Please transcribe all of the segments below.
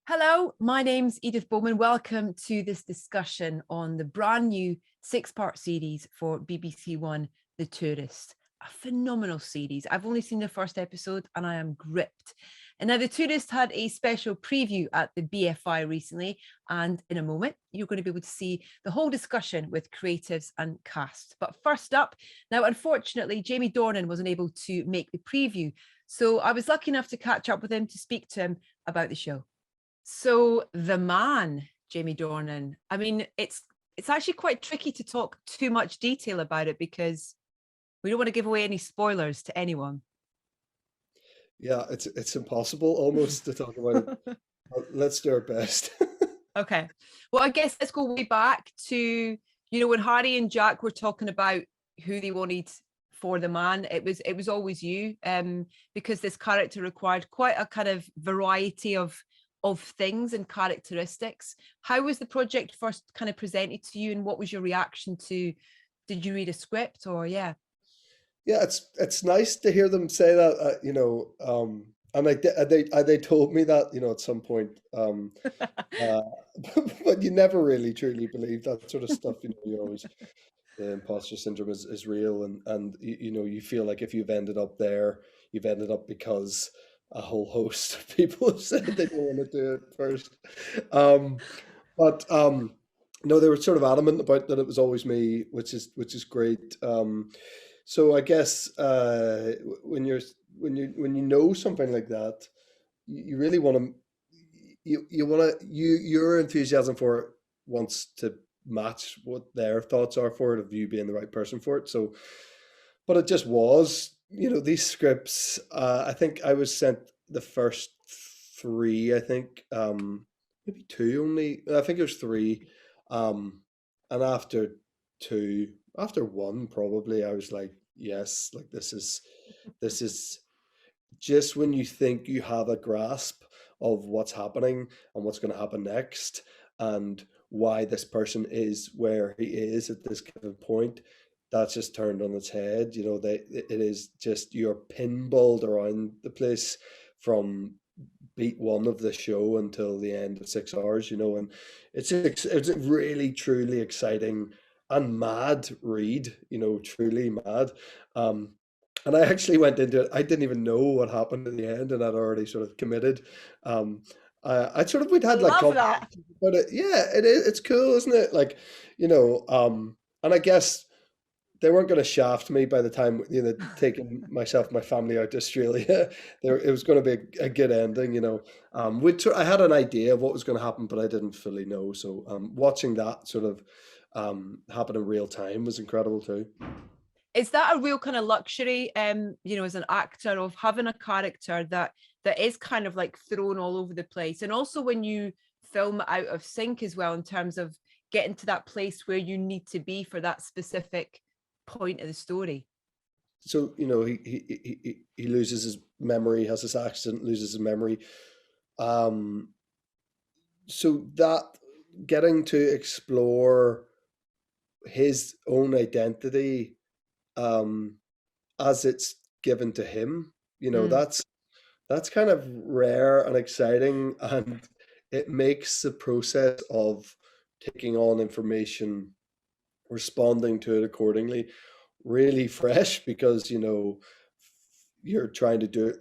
Hello, my name's Edith Bowman. Welcome to this discussion on the brand new six-part series for BBC One, The Tourist. A phenomenal series. I've only seen the first episode and I am gripped. And now The Tourist had a special preview at the BFI recently, and in a moment you're going to be able to see the whole discussion with creatives and cast. But first up, now unfortunately Jamie Dornan wasn't able to make the preview, so I was lucky enough to catch up with him to speak to him about the show. So the man, Jamie Dornan, I mean, it's actually quite tricky to talk too much detail about it because we don't want to give away any spoilers to anyone. Yeah, it's impossible almost to talk about it. But let's do our best. Okay. Well, I guess let's go way back to, when Harry and Jack were talking about who they wanted for the man, it was always you, because this character required quite a kind of variety of things and characteristics. How was the project first kind of presented to you, and what was your reaction to? Did you read a script or yeah? Yeah, it's nice to hear them say that, and they told me that, at some point, uh, but you never really truly believe that sort of stuff. You always the imposter syndrome is real, and you feel like if you've ended up there, you've ended up because a whole host of people have said they don't want to do it first. Um, but no, they were sort of adamant about that it was always me, which is great. So I guess when you know something like that, you really want to you want to your enthusiasm for it wants to match what their thoughts are for it, of you being the right person for it. So, but it just was, these scripts. I think I was sent the first three. I think maybe two only. I think it was three. And after one, probably, I was like, yes, like this is just when you think you have a grasp of what's happening and what's going to happen next and why this person is where he is at this given point, that's just turned on its head. It is just, you're pinballed around the place from beat one of the show until the end of 6 hours, and it's a really truly exciting and mad read, truly mad. um and I actually went into it, I didn't even know what happened in the end, and I'd already sort of committed. I sort of, we'd I had like love that. conversations about it. Yeah, it's cool, isn't it? Like, and I guess they weren't going to shaft me by the time, taking myself and my family out to Australia. There, it was going to be a good ending. Which I had an idea of what was going to happen, but I didn't fully know. So, watching that sort of happen in real time was incredible too. Is that a real kind of luxury, as an actor, of having a character that is kind of like thrown all over the place, and also when you film it out of sync as well, in terms of getting to that place where you need to be for that specific point of the story? So, he loses his memory, has this accident, loses his memory. Um, so that, getting to explore his own identity, um, as it's given to him, Mm, that's kind of rare and exciting, and it makes the process of taking on information, responding to it accordingly, really fresh, because you're trying to do it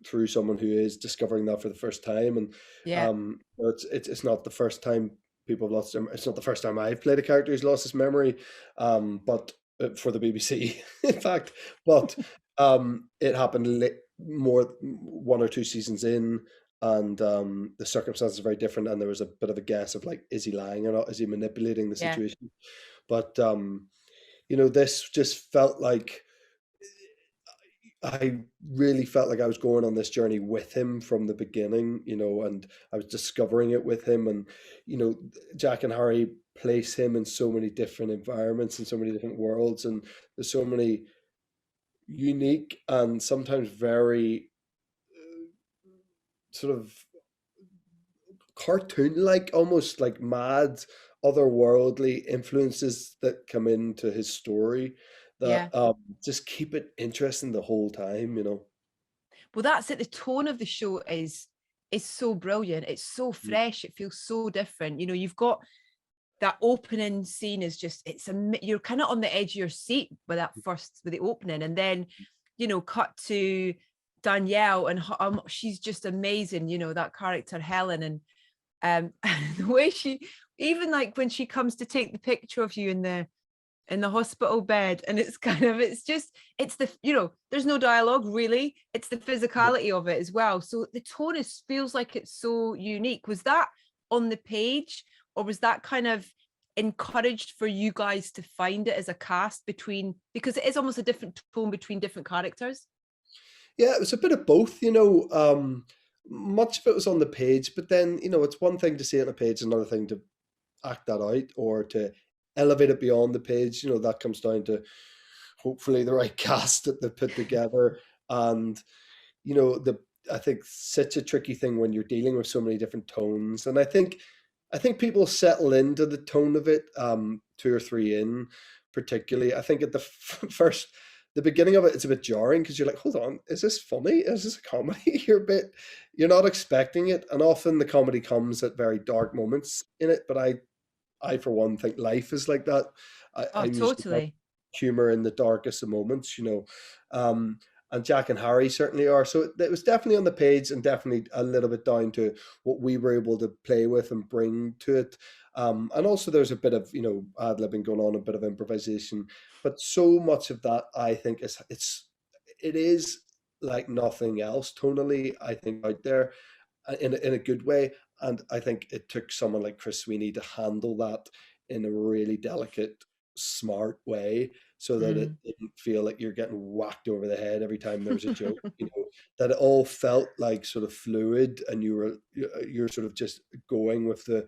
through someone who is discovering that for the first time. And yeah. it's not the first time people have lost it's not the first time I've played a character who's lost his memory, but for the BBC, in fact. But it happened more, 1 or 2 seasons in, and the circumstances are very different, and there was a bit of a guess of, like, is he lying or not, is he manipulating the Yeah. situation? But this just felt like, I really felt like I was going on this journey with him from the beginning, and I was discovering it with him. And, you know, Jack and Harry place him in so many different environments and so many different worlds, and there's so many unique and sometimes very sort of cartoon-like, almost like mad, otherworldly influences that come into his story Yeah. that just keep it interesting the whole time. Well, that's it. The tone of the show is is so brilliant. It's so Mm. fresh. It feels so different. You know, you've got that opening scene is just, you're kind of on the edge of your seat with the opening, and then, you know, cut to Danielle, and she's just amazing. You know, that character Helen, and the way she, even like when she comes to take the picture of you in the hospital bed, and it's kind of, it's the, you know, there's no dialogue really, it's the Yeah. physicality of it as well, so the tone feels like it's so unique. Was that on the page, or was that kind of encouraged for you guys to find it as a cast, between, because it is almost a different tone between different characters? Yeah, it was a bit of both, much of it was on the page, but then, it's one thing to see it on a page, another thing to act that out or to elevate it beyond the page. That comes down to hopefully the right cast that they put together. And, the I think such a tricky thing when you're dealing with so many different tones. And I think people settle into the tone of it, two or three in particularly. I think at the the beginning of it, it's a bit jarring because you're like, hold on, is this funny? Is this a comedy? You're not expecting it. And often the comedy comes at very dark moments in it. But I for one think life is like that. Oh, I'm usually quite totally. humor in the darkest of moments. And Jack and Harry certainly are. So it was definitely on the page and definitely a little bit down to what we were able to play with and bring to it. And also there's a bit of, ad-libbing going on, a bit of improvisation, but so much of that I think it is like nothing else tonally, I think, out there, in a good way. And I think it took someone like Chris Sweeney to handle that in a really delicate, smart way, so that it Mm. didn't feel like you're getting whacked over the head every time there was a joke. That it all felt like sort of fluid, and you're sort of just going with the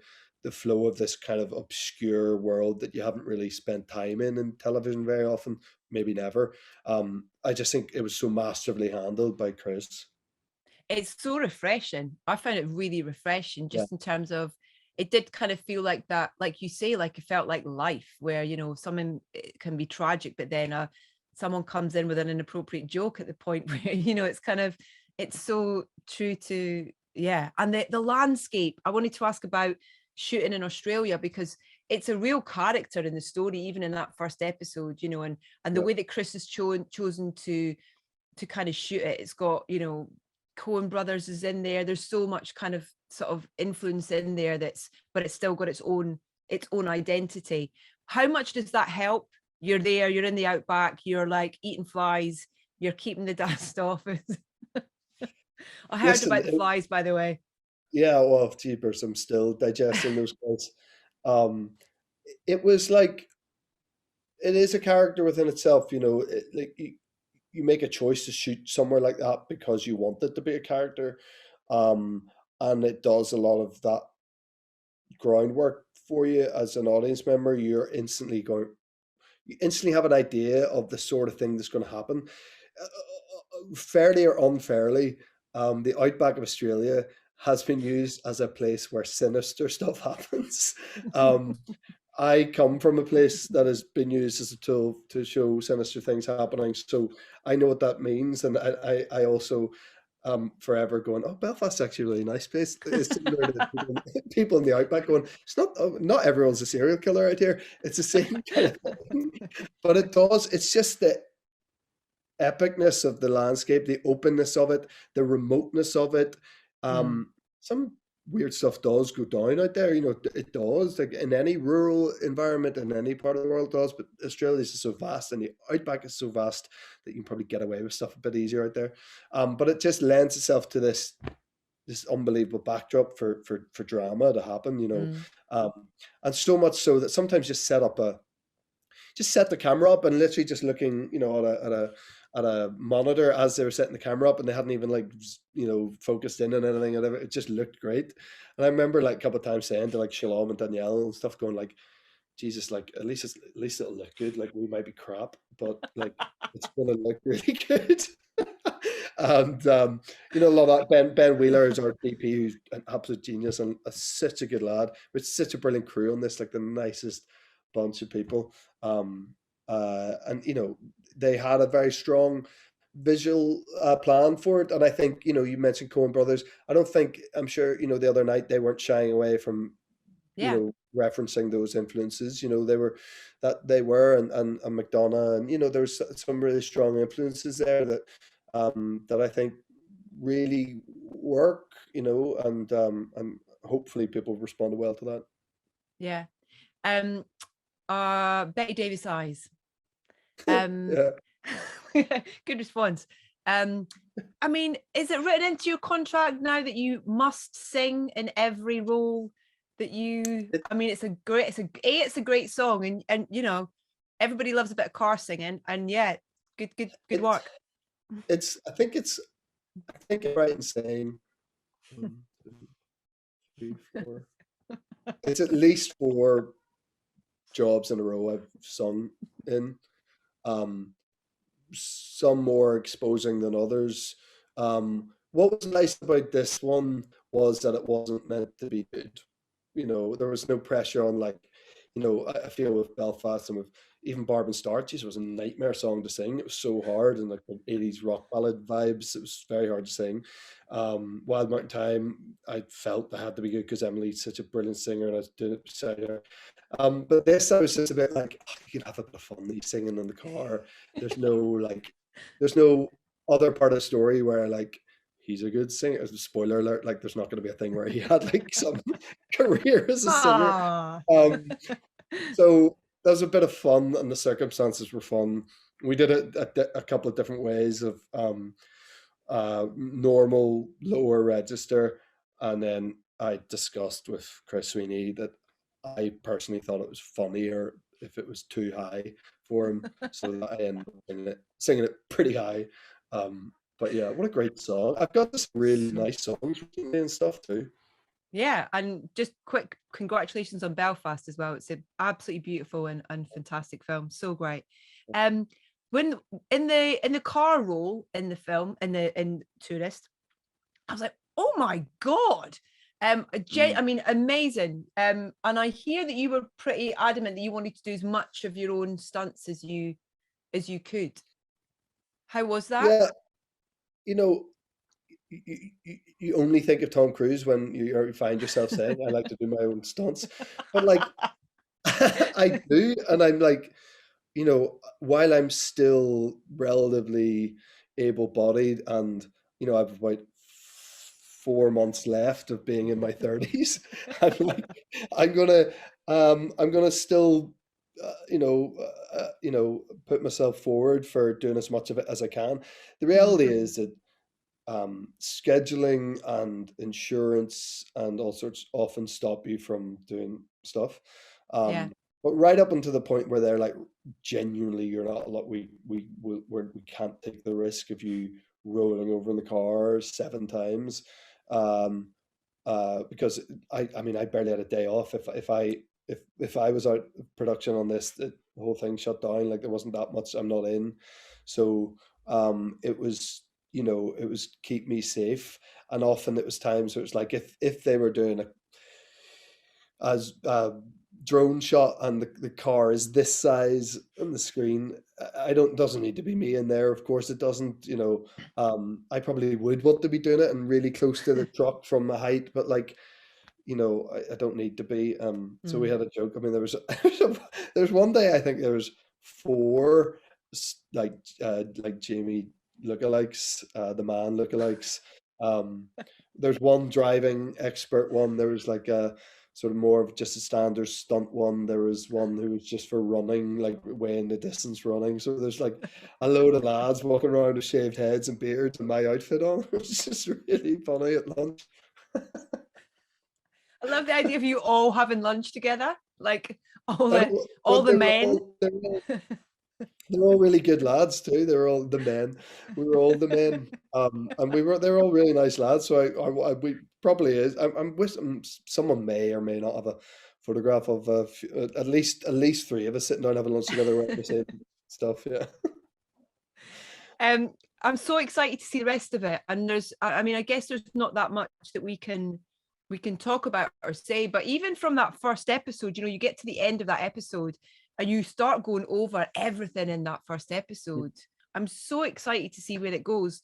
flow of this kind of obscure world that you haven't really spent time in television very often, maybe never. I just think it was so masterfully handled by Chris. It's so refreshing. I found it really refreshing, Yeah. just in terms of, it did kind of feel like that, like you say, like it felt like life, where, you know, something, it can be tragic, but then someone comes in with an inappropriate joke at the point where, you know, it's kind of, it's so true to, yeah. And the landscape, I wanted to ask about shooting in Australia, because it's a real character in the story, even in that first episode, you know, and the Yeah. way that Chris has chosen to kind of shoot it. It's got, you know, Coen Brothers is in there. There's so much kind of sort of influence in there, but it's still got its own identity. How much does that help? You're there, you're in the outback, you're like eating flies, you're keeping the dust off. I heard Listen, about the flies, by the way. yeah, well, jeepers, I'm still digesting those quotes. Um, it was like, it is a character within itself. Like you make a choice to shoot somewhere like that because you want it to be a character, um, and it does a lot of that groundwork for you as an audience member. You instantly have an idea of the sort of thing that's going to happen. Fairly or unfairly, the outback of Australia has been used as a place where sinister stuff happens. Um, I come from a place that has been used as a tool to show sinister things happening, so I know what that means, and I also forever going, oh, Belfast's actually a really nice place. It's similar to people in the outback going, it's not, oh, not everyone's a serial killer out here. It's the same kind of thing, but it's just the epicness of the landscape, the openness of it, the remoteness of it. Mm, Some weird stuff does go down out there, it does, like in any rural environment in any part of the world does, but Australia is just so vast and the outback is so vast that you can probably get away with stuff a bit easier out there. But it just lends itself to this unbelievable backdrop for drama to happen. mm. Um, and so much so that sometimes just set the camera up and literally just looking, at a monitor as they were setting the camera up, and they hadn't even like focused in on anything. And it just looked great. And I remember like a couple of times saying to like Shalom and Danielle and stuff, going like, Jesus, like at least it'll look good. Like we might be crap, but like it's gonna look really good. And a lot of that Ben Wheeler is our DP, who's an absolute genius and such a good lad, with such a brilliant crew on this, like the nicest bunch of people. And they had a very strong visual plan for it. And I think, you know, you mentioned Coen Brothers. I'm sure, you know, the other night they weren't shying away from, you Yeah. know, referencing those influences. You know, and McDonough, and, you know, there's some really strong influences there that I think really work, you know, and hopefully people responded well to that. Yeah. Betty Davis eyes. Yeah. Good response. I mean, is it written into your contract now that you must sing in every role that you? It, I mean, it's a great song, and you know, everybody loves a bit of car singing, and yeah, good it, work. I think I'm right in saying 1, 2, 3, 4. It's at least 4 jobs in a row I've sung in. Um, some more exposing than others. What was nice about this one was that it wasn't meant to be good. You know, there was no pressure on, like, you know, I feel with Belfast and with even Barb and Starches was a nightmare song to sing. It was so hard, and like the 80s rock ballad vibes. It was very hard to sing. Wild Mountain Time, I felt I had to be good because Emily's such a brilliant singer and I was doing it beside her. But this, I was just a bit like, oh, you could have a bit of fun. He's singing in the car. There's no like, there's no other part of the story where like he's a good singer. Spoiler alert! Like, there's not going to be a thing where he had like some career as a singer. Ah, Um, so that was a bit of fun, and the circumstances were fun. We did it a couple of different ways of normal, lower register, and then I discussed with Chris Sweeney that I personally thought it was funnier if it was too high for him, so that I ended up singing it pretty high. But yeah, what a great song! I've got this really so nice songs recently and stuff too. yeah, and just quick congratulations on Belfast as well. It's an absolutely beautiful and fantastic film. So great. Um, when in the car role in the film in Tourist, I was like, oh my God. I Mm. mean, amazing. And I hear that you were pretty adamant that you wanted to do as much of your own stunts as you could. How was that? Yeah, you know, you only think of Tom Cruise when you find yourself saying, "I like to do my own stunts," but like I do, and I'm like, you know, while I'm still relatively able-bodied, and you know, I've about 4 months left of being in my 30s, I'm like, I'm gonna still, you know, put myself forward for doing as much of it as I can. The reality Mhm. is that scheduling and insurance and all sorts often stop you from doing stuff. Yeah. But right up until the point where they're like, genuinely, you're not a lot. We can't take the risk of you rolling over in the car 7 times, um, because I mean, I barely had a day off. If I was out of production on this, the whole thing shut down. Like, there wasn't that much. I'm not in, so it was, you know, it was keep me safe. And often it was times where it was like, if they were doing as drone shot and the car is this size on the screen, I don't doesn't need to be me in there. Of course it doesn't, you know. I probably would want to be doing it and really close to the truck from the height, but like, you know, I don't need to be. So we Mm. had a joke. I mean, there's one day, I think there was 4 like Jamie lookalikes, the man lookalikes. Um, there's one driving expert one. There was like a sort of more of just a standard stunt one. There was one who was just for running, like weighing the distance running. So there's like a load of lads walking around with shaved heads and beards and my outfit on. It was just really funny at lunch. I love the idea of you all having lunch together, like And all the men. they're all really good lads too. They're all the men. We were all the men, and they're all really nice lads. So we probably is. I'm with someone may or may not have a photograph of at least 3 of us sitting down having lunch together wearing the same stuff. Yeah. I'm so excited to see the rest of it. And I mean, I guess there's not that much that we can talk about or say, but even from that first episode, you know, you get to the end of that episode and you start going over everything in that first episode. I'm so excited to see where it goes.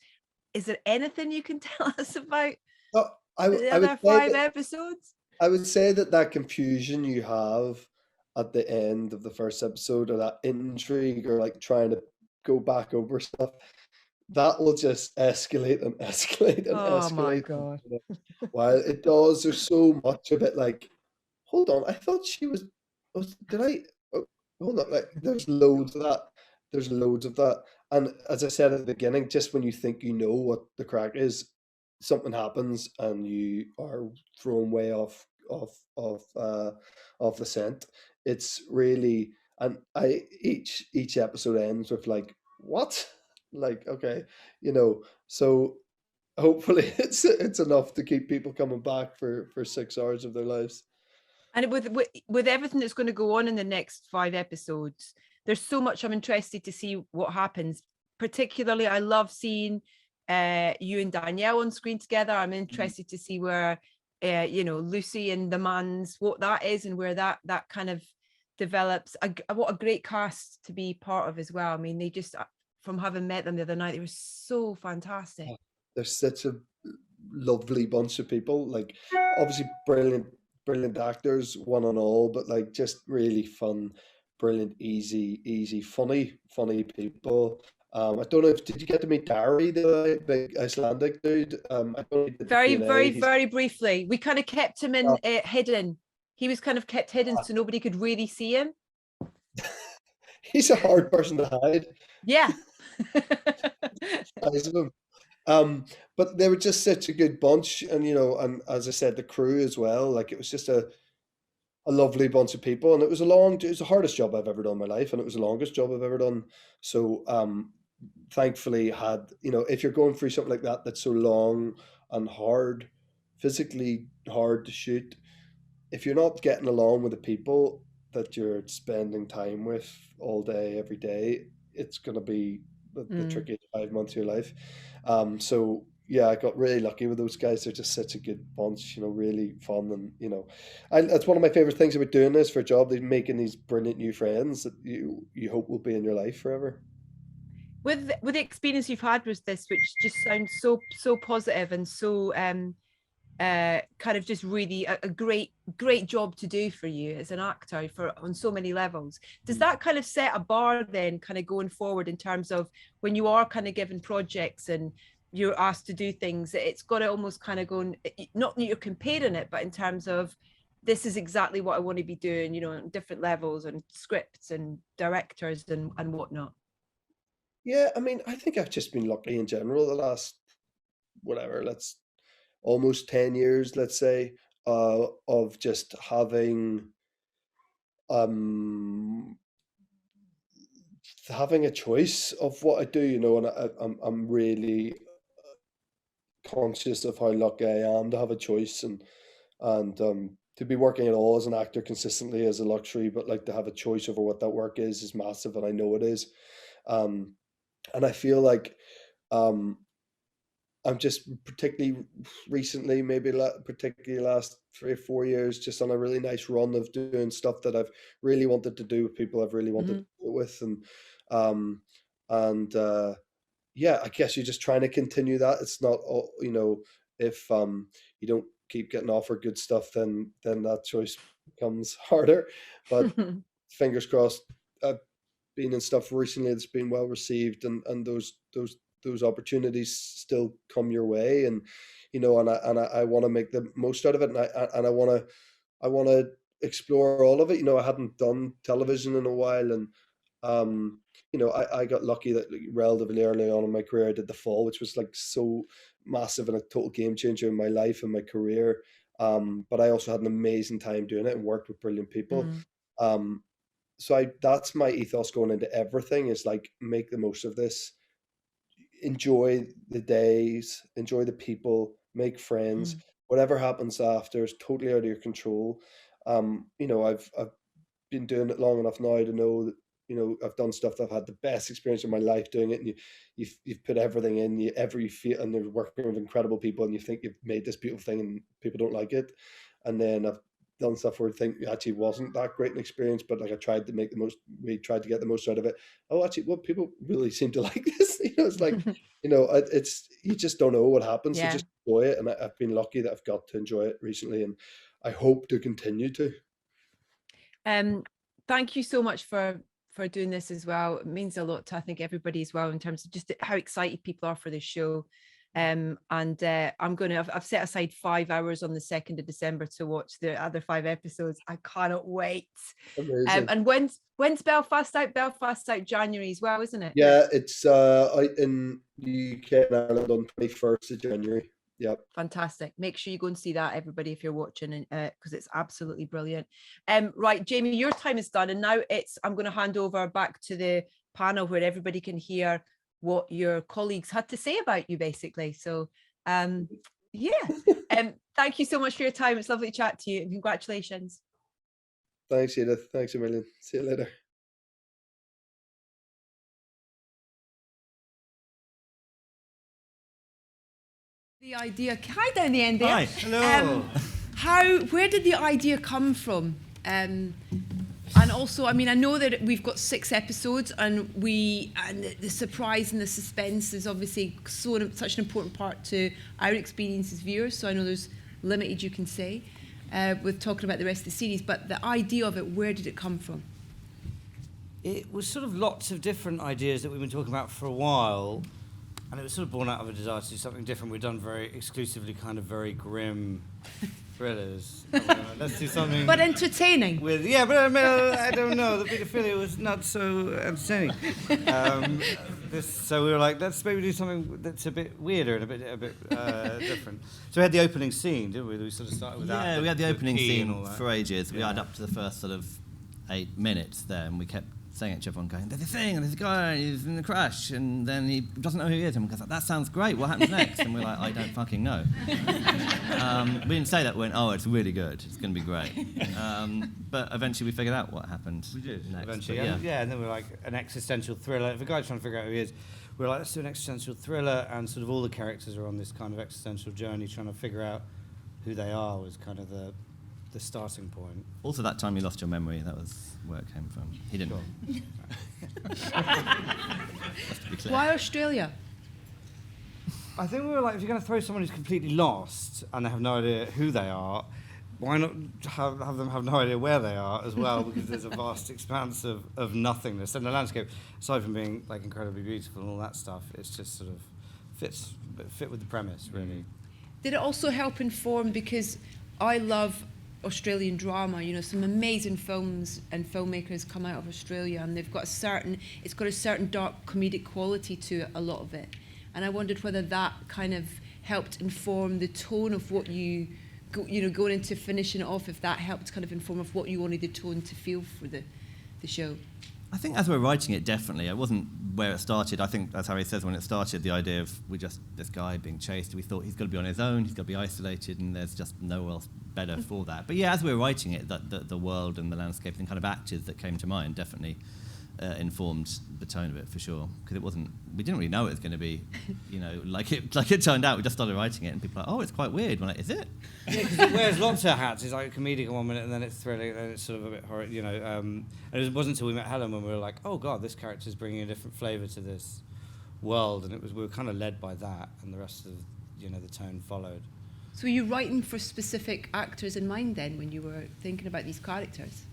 Is there anything you can tell us about Oh, the I would other say 5 that episodes? that confusion you have at the end of the first episode, or that intrigue, or like trying to go back over stuff, that will just escalate and escalate and Oh my escalate. god. While it does, there's so much of it. Like, hold on, I thought she was did I? Oh, hold on, like there's loads of that. There's loads of that, and as I said at the beginning, just when you think you know what the crack is, something happens and you are thrown way off the scent. It's really, and I each episode ends with like, what? Like, okay, so hopefully it's enough to keep people coming back for 6 hours of their lives. And with everything that's going to go on in the next 5 episodes, there's so much I'm interested to see what happens. Particularly, I love seeing you and Danielle on screen together. I'm interested to see where Lucy and the Mans, what that is, and where that kind of develops. What a great cast to be part of as well. I mean, they just, from having met them the other night, they were so fantastic. They're such a lovely bunch of people. Like, obviously brilliant actors, one and all, but like just really fun, brilliant, easy, funny people. I don't know if did you get to meet Gary, the big Icelandic dude? I don't know if he did the Very, Q&A. very, He's very briefly. We kind of kept him in hidden. He was kind of kept hidden so nobody could really see him. he's a hard person to hide. Yeah. Size of him. But they were just such a good bunch, and and as I said, the crew as well. Like it was just a lovely bunch of people, and it was the hardest job I've ever done in my life, and it was the longest job I've ever done. So thankfully had, if you're going through something like that that's so long and hard, physically hard to shoot, if you're not getting along with the people that you're spending time with all day, every day, it's going to be the trickiest 5 months of your life. So yeah, I got really lucky with those guys. They're just such a good bunch, really fun, and that's one of my favorite things about doing this for a job. They're making these brilliant new friends that you hope will be in your life forever. With the experience you've had with this, which just sounds so positive and so kind of just really a great job to do for you as an actor for on so many levels. Does that kind of set a bar then kind of going forward in terms of when you are kind of given projects and you're asked to do things, it's got to almost kind of go, not that you're comparing it, but in terms of this is exactly what I want to be doing, on different levels and scripts and directors and whatnot? Yeah, I mean, I think I've just been lucky in general the last, whatever, let's almost 10 years, let's say, of just um having a choice of what I do, and I'm really conscious of how lucky I am to have a choice, and to be working at all as an actor consistently is a luxury, but like to have a choice over what that work is massive, and I know it is. Um, and I feel like um, I'm just particularly recently, maybe particularly last 3 or 4 years, just on a really nice run of doing stuff that I've really wanted to do with people I've really wanted to do it with, um, and yeah, I guess you're just trying to continue that. It's not, if you don't keep getting offered good stuff, then that choice becomes harder. But fingers crossed, I've been in stuff recently that's been well received, and those opportunities still come your way, and I want to make the most out of it, and I want to explore all of it. I hadn't done television in a while, and um, I got lucky that like, relatively early on in my career I did The Fall, which was like so massive and a total game changer in my life and my career. But I also had an amazing time doing it and worked with brilliant people. Um, so that's my ethos going into everything, is like make the most of this, enjoy the days, enjoy the people, make friends. Whatever happens after is totally out of your control. I've been doing it long enough now to know that I've done stuff that I've had the best experience of my life doing it, and you've put everything in you feel, and you're working with incredible people, and you think you've made this beautiful thing, and people don't like it, and then I've done stuff where I think actually wasn't that great an experience, but like I tried to make the most. We tried to get the most out of it. Oh, actually, well, people really seem to like this. It's like, it's you just don't know what happens. So Yeah. just enjoy it, and I've been lucky that I've got to enjoy it recently, and I hope to continue to. Thank you so much for doing this as well. It means a lot to, I think, everybody as well, in terms of just how excited people are for this show. And I've set aside 5 hours on the 2nd of December to watch the other 5 episodes. I cannot wait. Amazing. And when's Belfast out? Belfast out January as well, isn't it? Yeah, it's out in the UK and Ireland on 21st of January. Yep. Fantastic. Make sure you go and see that, everybody, if you're watching, and because it's absolutely brilliant. Right, Jamie, your time is done, and now I'm going to hand over back to the panel where everybody can hear what your colleagues had to say about you, basically. So thank you so much for your time. It's lovely to chat to you, and congratulations. Thanks, Edith. Thanks a million. See you later. The idea, hi down the end there. Hi, hello. Where did the idea come from? And also, I mean, I know that we've got 6 episodes, and the surprise and the suspense is obviously such an important part to our experience as viewers. So I know there's limited you can say with talking about the rest of the series, but the idea of it, where did it come from? It was sort of lots of different ideas that we've been talking about for a while, and it was sort of born out of a desire to do something different. We've done very exclusively kind of very grim thrillers. Let's do something... But entertaining. But I don't know. The pedophilia was not so entertaining. So we were like, let's maybe do something that's a bit weirder and a bit different. So we had the opening scene, didn't we? We sort of started with that. Yeah, we had the opening scene for for ages. We had up to the first sort of 8 minutes there, and we kept saying it to everyone, going, there's a thing, and there's a guy, and he's in the crash, and then he doesn't know who he is, and we go, that sounds great, what happens next? And we're like, I don't fucking know. We didn't say that, we went, oh, it's really good, it's going to be great. But eventually we figured out what happened. We did, next, eventually. yeah. And then we were like, an existential thriller. If a guy's trying to figure out who he is, we were like, let's do an existential thriller, and sort of all the characters are on this kind of existential journey, trying to figure out who they are, was kind of the starting point. Also, that time you lost your memory, that was where it came from. He didn't. Why Australia? I think we were like, if you're going to throw someone who's completely lost and they have no idea who they are, why not have them have no idea where they are as well? Because there's a vast expanse of nothingness. And the landscape, aside from being like incredibly beautiful and all that stuff, it's just sort of fit with the premise, really. Did it also help inform, because I love Australian drama, some amazing films and filmmakers come out of Australia, and they've got it's got a certain dark comedic quality to it, a lot of it. And I wondered whether that kind of helped inform the tone of what you going into finishing it off, if that helped kind of inform of what you wanted the tone to feel for the show. I think as we were writing it, definitely. It wasn't where it started. I think, as Harry says, when it started, the idea of this guy being chased, we thought he's got to be on his own, he's got to be isolated, and there's just nowhere else better for that. But yeah, as we were writing it, the world and the landscape and kind of actors that came to mind definitely informed the tone of it, for sure. Because we didn't really know it was going to be, like it turned out. We just started writing it, and people were like, oh, it's quite weird. We're like, is it? Yeah, because it wears lots of hats. It's like comedic in 1 minute, and then it's thrilling, and then it's sort of a bit horror, And it wasn't until we met Helen when we were like, oh god, this character's bringing a different flavour to this world, and we were kind of led by that, and the rest of the tone followed. So were you writing for specific actors in mind then when you were thinking about these characters?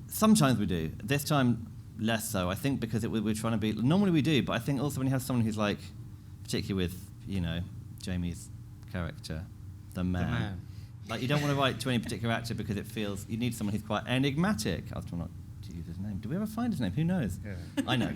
Sometimes we do. This time, less so. I think because we're trying to be... Normally we do, but I think also when you have someone who's like, particularly with, Jamie's character, the man. Like, you don't want to write to any particular actor because it feels... You need someone who's quite enigmatic. I was trying not to use his name. Do we ever find his name? Who knows? Yeah. I know.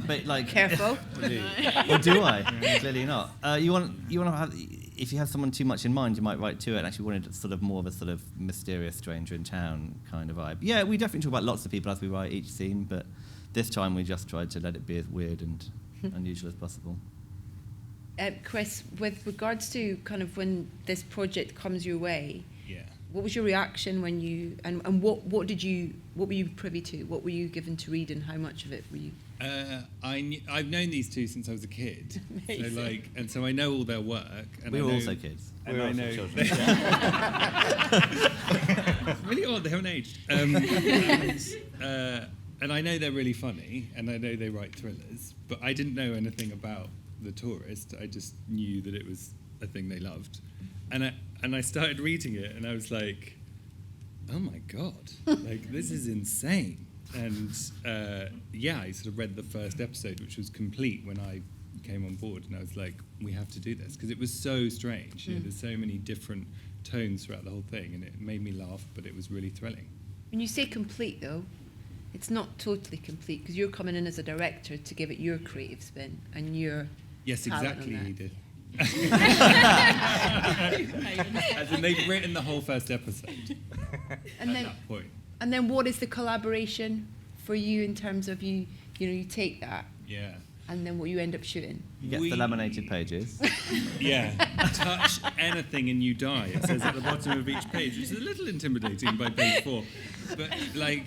But like... Careful. Or do I? Clearly not. You want to have... If you have someone too much in mind, you might write to it and actually wanted sort of more of a sort of mysterious stranger in town kind of vibe. Yeah, we definitely talk about lots of people as we write each scene, but this time we just tried to let it be as weird and unusual as possible. Chris, with regards to kind of when this project comes your way, what was your reaction when you and what were you privy to? What were you given to read, and how much of it were you? I've known these two since I was a kid, so I know all their work. And we were also kids. And I know. not. They haven't aged. And I know they're really funny, and I know they write thrillers, but I didn't know anything about The Tourist. I just knew that it was a thing they loved. And I started reading it, and I was like, oh my God, like, this is insane. And I sort of read the first episode, which was complete when I came on board, and I was like, we have to do this, because it was so strange. You know, there's so many different tones throughout the whole thing, and it made me laugh, but it was really thrilling. When you say complete, though, it's not totally complete, because you're coming in as a director to give it your creative spin and your Yes, talent exactly, on that. Edith. As in, they've written the whole first episode And at then, that point. and then, what is the collaboration for you in terms of you take that, Yeah. and then what you end up shooting? You get the laminated pages. Yeah. Touch anything and you die, it says at the bottom of each page, which is a little intimidating by page 4. But, like,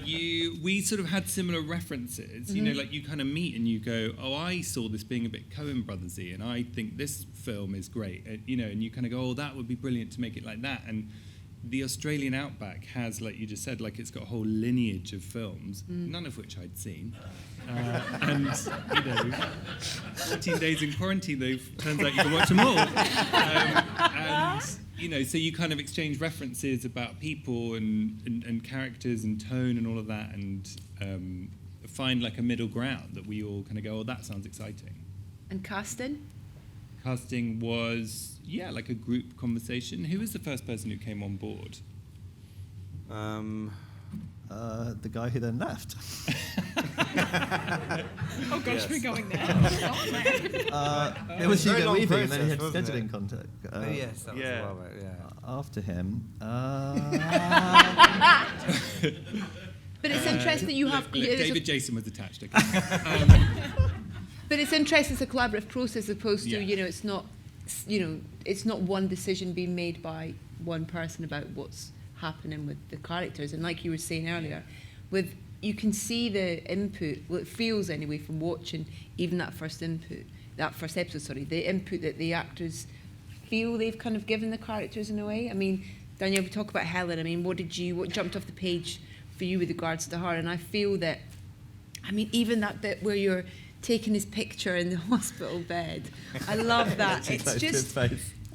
we sort of had similar references. You know, like, you kind of meet and you go, oh, I saw this being a bit Coen Brothers-y, and I think this film is great. And, you know, and you kind of go, oh, that would be brilliant to make it like that. And the Australian outback has, like you just said, like, it's got a whole lineage of films, none of which I'd seen. And, 14 days in quarantine, turns out you can watch them all. And, so you kind of exchange references about people and characters and tone and all of that, and find, like, a middle ground that we all kind of go, oh, that sounds exciting. And casting? Casting was, like a group conversation. Who was the first person who came on board? The guy who then left. Oh gosh, Yes. we're going there. It was very Hugo long Weaving, and then he had process, wasn't scheduling it? contact. Yes, that was a while back, After him, But it's interesting that you have. Look, it's a- David Jason was attached. Okay. But it's interesting. It's a collaborative process, as opposed to Yeah. it's not one decision being made by one person about what's happening with the characters. And like you were saying earlier, you can see the input. Well, it feels anyway from watching even that first episode. The input that the actors feel they've kind of given the characters in a way. I mean, Danielle, we talk about Helen. I mean, what jumped off the page for you with regards to her? And I feel that, I mean, even that bit where you're taking his picture in the hospital bed, I love that. It's just,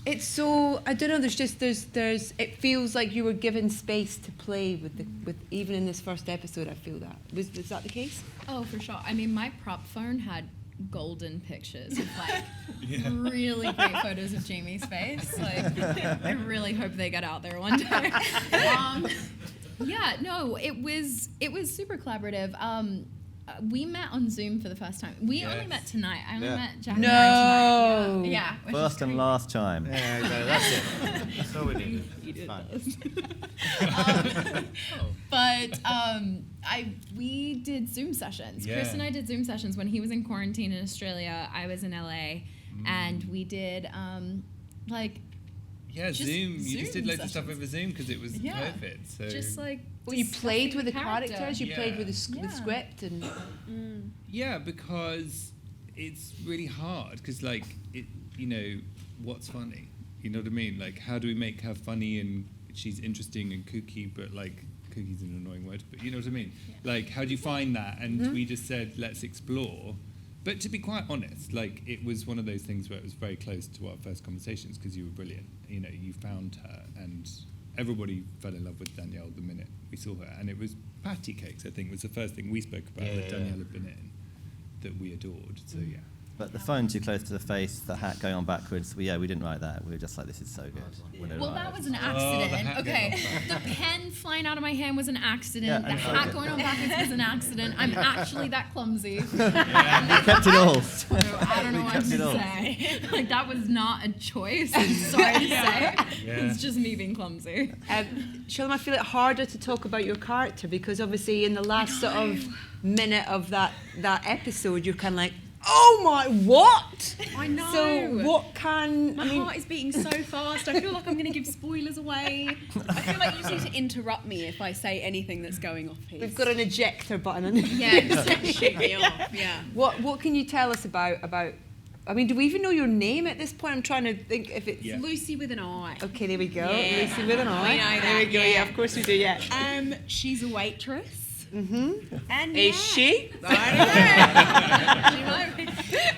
it's so, I don't know. There's. It feels like you were given space to play with even in this first episode. I feel that was that the case? Oh, for sure. I mean, my prop phone had golden pictures of like really great photos of Jamie's face. Like, I really hope they get out there one day. It was super collaborative. We met on Zoom for the first time. We only met tonight. I only met Jack and Mary tonight. Yeah. Which is first and crazy. last time. Yeah, no, that's it. That's all we need. You did Fine. But we did Zoom sessions. Yeah. Chris and I did Zoom sessions when he was in quarantine in Australia. I was in LA, and we did Yeah, Just Zoom. You just did Zoom loads of stuff over Zoom because it was Yeah. perfect. So just like Well, you played with the discussing characters. You played with the Yeah. script and. yeah, because it's really hard because what's funny? You know what I mean? Like, how do we make her funny and she's interesting and kooky, but like kookie's an annoying word, but you know what I mean? Yeah. Like, how do you find that? And we just said, let's explore. But to be quite honest, like, it was one of those things where it was very close to our first conversations because you were brilliant. You know, you found her, and everybody fell in love with Danielle the minute we saw her. And it was patty cakes, I think, was the first thing we spoke about that Danielle had been in that we adored. So, yeah. But the phone too close to the face, the hat going on backwards. We didn't write that. We were just like, this is so good. Well, that was an the accident. hat Okay, going the pen flying out of my hand was an accident. Yeah, The and hat okay. going on backwards was an accident. I'm actually that clumsy. We kept it all. So I don't know what kept it to all. say. Like, that was not a choice. I'm sorry to say. Yeah. It's just me being clumsy. Shalom, I feel it harder to talk about your character because obviously in the last sort of minute of that episode, you're kind of like, oh my, what? I know. So what can... My heart is beating so fast. I feel like I'm going to give spoilers away. I feel like you just need to interrupt me if I say anything that's going off here. We've got an ejector button. Yeah, just shoot me off. Yeah. What can you tell us about I mean, do we even know your name at this point? I'm trying to think if it's... Yeah. Lucy with an I. Okay, there we go. Yeah. Lucy with an I. We know There we that, go. yeah. Yeah, of course we do, yeah. She's a waitress. Mm-hmm. And Is she? I don't know. She might be.